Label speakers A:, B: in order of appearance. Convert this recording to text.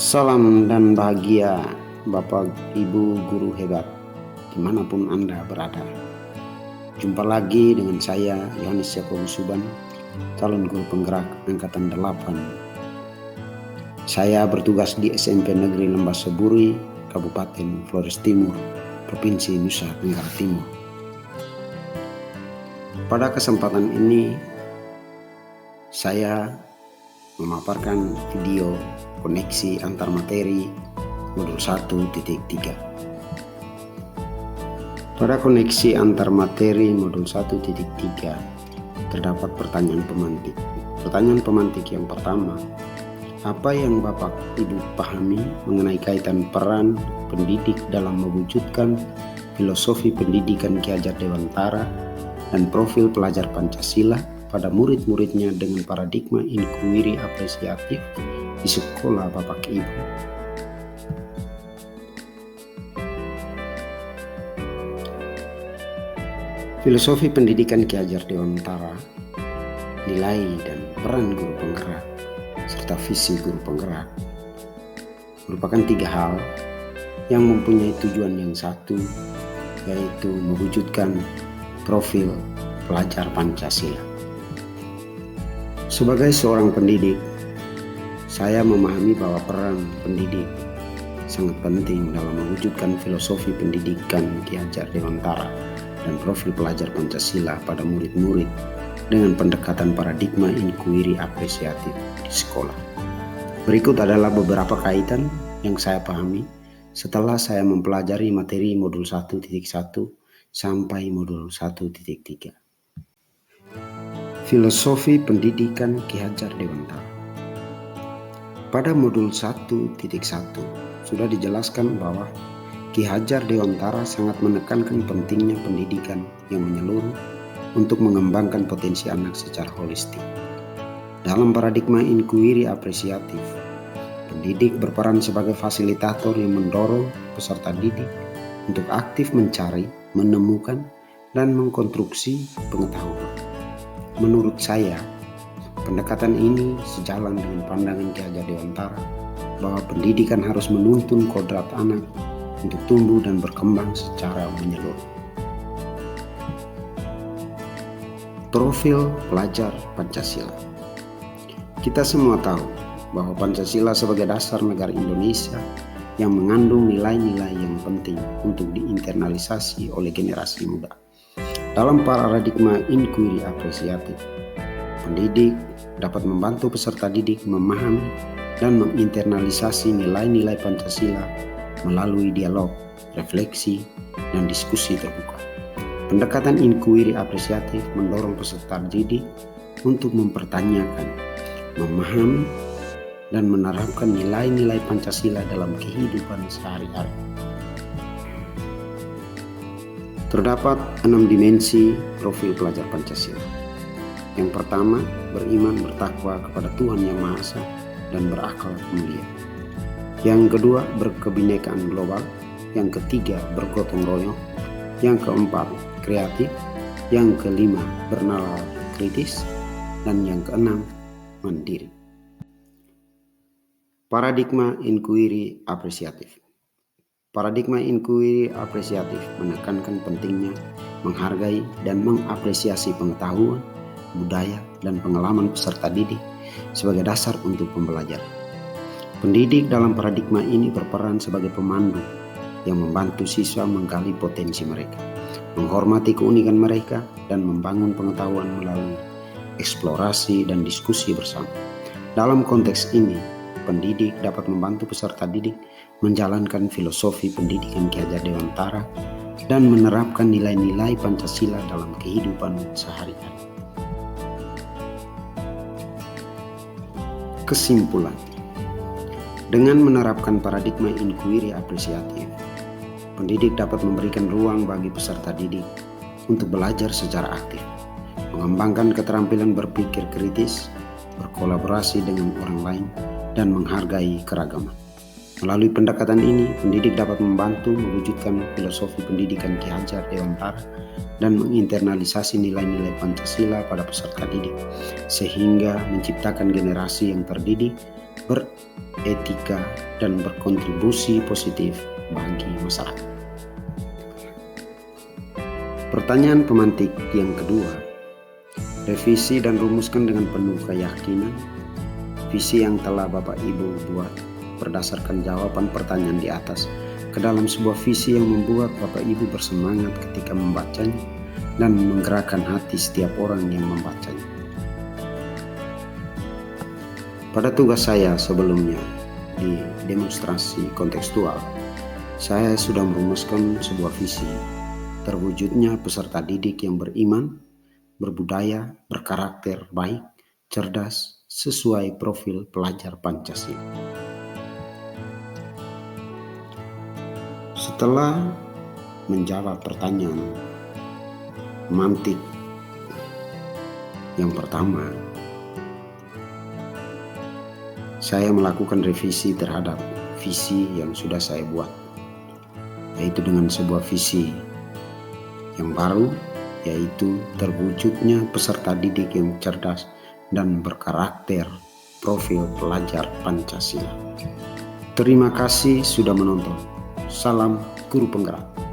A: Salam dan bahagia Bapak Ibu guru hebat dimanapun Anda berada. Jumpa lagi dengan saya Yohanes Yakobus Suban, calon guru penggerak Angkatan 8. Saya bertugas di SMP Negeri Lembah Seburi, Kabupaten Flores Timur, Provinsi Nusa Tenggara Timur. Pada kesempatan ini saya memaparkan video koneksi antar materi modul 1.3. Pada koneksi antar materi modul 1.3 terdapat pertanyaan pemantik. Pertanyaan pemantik yang pertama, apa yang Bapak Ibu pahami mengenai kaitan peran pendidik dalam mewujudkan filosofi pendidikan Ki Hajar Dewantara dan profil pelajar Pancasila pada murid-muridnya dengan paradigma inkuiri apresiatif di sekolah Bapak Ibu? Filosofi pendidikan Ki Hajar Dewantara, nilai dan peran guru penggerak, serta visi guru penggerak merupakan 3 hal yang mempunyai tujuan yang satu, yaitu mewujudkan profil pelajar Pancasila. Sebagai seorang pendidik, saya memahami bahwa peran pendidik sangat penting dalam mewujudkan filosofi pendidikan Ki Hajar Dewantara dan profil pelajar Pancasila pada murid-murid dengan pendekatan paradigma inkuiri apresiatif di sekolah. Berikut adalah beberapa kaitan yang saya pahami setelah saya mempelajari materi modul 1.1 sampai modul 1.3. Filosofi pendidikan Ki Hajar Dewantara. Pada modul 1.1 sudah dijelaskan bahwa Ki Hajar Dewantara sangat menekankan pentingnya pendidikan yang menyeluruh untuk mengembangkan potensi anak secara holistik. Dalam paradigma inkuiri apresiatif, pendidik berperan sebagai fasilitator yang mendorong peserta didik untuk aktif mencari, menemukan, dan mengkonstruksi pengetahuan. Menurut saya, pendekatan ini sejalan dengan pandangan Ki Hajar Dewantara bahwa pendidikan harus menuntun kodrat anak untuk tumbuh dan berkembang secara menyeluruh. Profil pelajar Pancasila. Kita semua tahu bahwa Pancasila sebagai dasar negara Indonesia yang mengandung nilai-nilai yang penting untuk diinternalisasi oleh generasi muda. Dalam paradigma inkuiri apresiatif, pendidik dapat membantu peserta didik memahami dan menginternalisasi nilai-nilai Pancasila melalui dialog, refleksi, dan diskusi terbuka. Pendekatan inkuiri apresiatif mendorong peserta didik untuk mempertanyakan, memahami, dan menerapkan nilai-nilai Pancasila dalam kehidupan sehari-hari. Terdapat 6 dimensi profil pelajar Pancasila. Yang pertama, beriman bertakwa kepada Tuhan Yang Maha Esa dan berakhlak mulia. Yang kedua, berkebinekaan global. Yang ketiga, bergotong royong. Yang keempat, kreatif. Yang kelima, bernalar kritis. Dan yang keenam, mandiri. Paradigma inkuiri apresiatif. Paradigma inkuiri apresiatif menekankan pentingnya menghargai dan mengapresiasi pengetahuan, budaya, dan pengalaman peserta didik sebagai dasar untuk pembelajaran. Pendidik dalam paradigma ini berperan sebagai pemandu yang membantu siswa menggali potensi mereka, menghormati keunikan mereka, dan membangun pengetahuan melalui eksplorasi dan diskusi bersama. Dalam konteks ini, pendidik dapat membantu peserta didik menjalankan filosofi pendidikan Ki Hajar Dewantara dan menerapkan nilai-nilai Pancasila dalam kehidupan sehari-hari. Kesimpulan, dengan menerapkan paradigma inkuiri apresiatif, pendidik dapat memberikan ruang bagi peserta didik untuk belajar secara aktif, mengembangkan keterampilan berpikir kritis, berkolaborasi dengan orang lain, dan menghargai keragaman. Melalui pendekatan ini, pendidik dapat membantu mewujudkan filosofi pendidikan Ki Hajar Dewantara dan menginternalisasi nilai-nilai Pancasila pada peserta didik, sehingga menciptakan generasi yang terdidik beretika, dan berkontribusi positif bagi masyarakat. Pertanyaan pemantik yang kedua, revisi dan rumuskan dengan penuh keyakinan visi yang telah Bapak Ibu buat berdasarkan jawaban pertanyaan di atas ke dalam sebuah visi yang membuat Bapak Ibu bersemangat ketika membacanya dan menggerakkan hati setiap orang yang membacanya. Pada tugas saya sebelumnya di demonstrasi kontekstual, saya sudah merumuskan sebuah visi terwujudnya peserta didik yang beriman, berbudaya, berkarakter baik, cerdas, sesuai profil pelajar Pancasila. Setelah menjawab pertanyaan mantik yang pertama, saya melakukan revisi terhadap visi yang sudah saya buat, yaitu dengan sebuah visi yang baru, yaitu terwujudnya peserta didik yang cerdas dan berkarakter profil pelajar Pancasila. Terima kasih sudah menonton. Salam Guru Penggerak.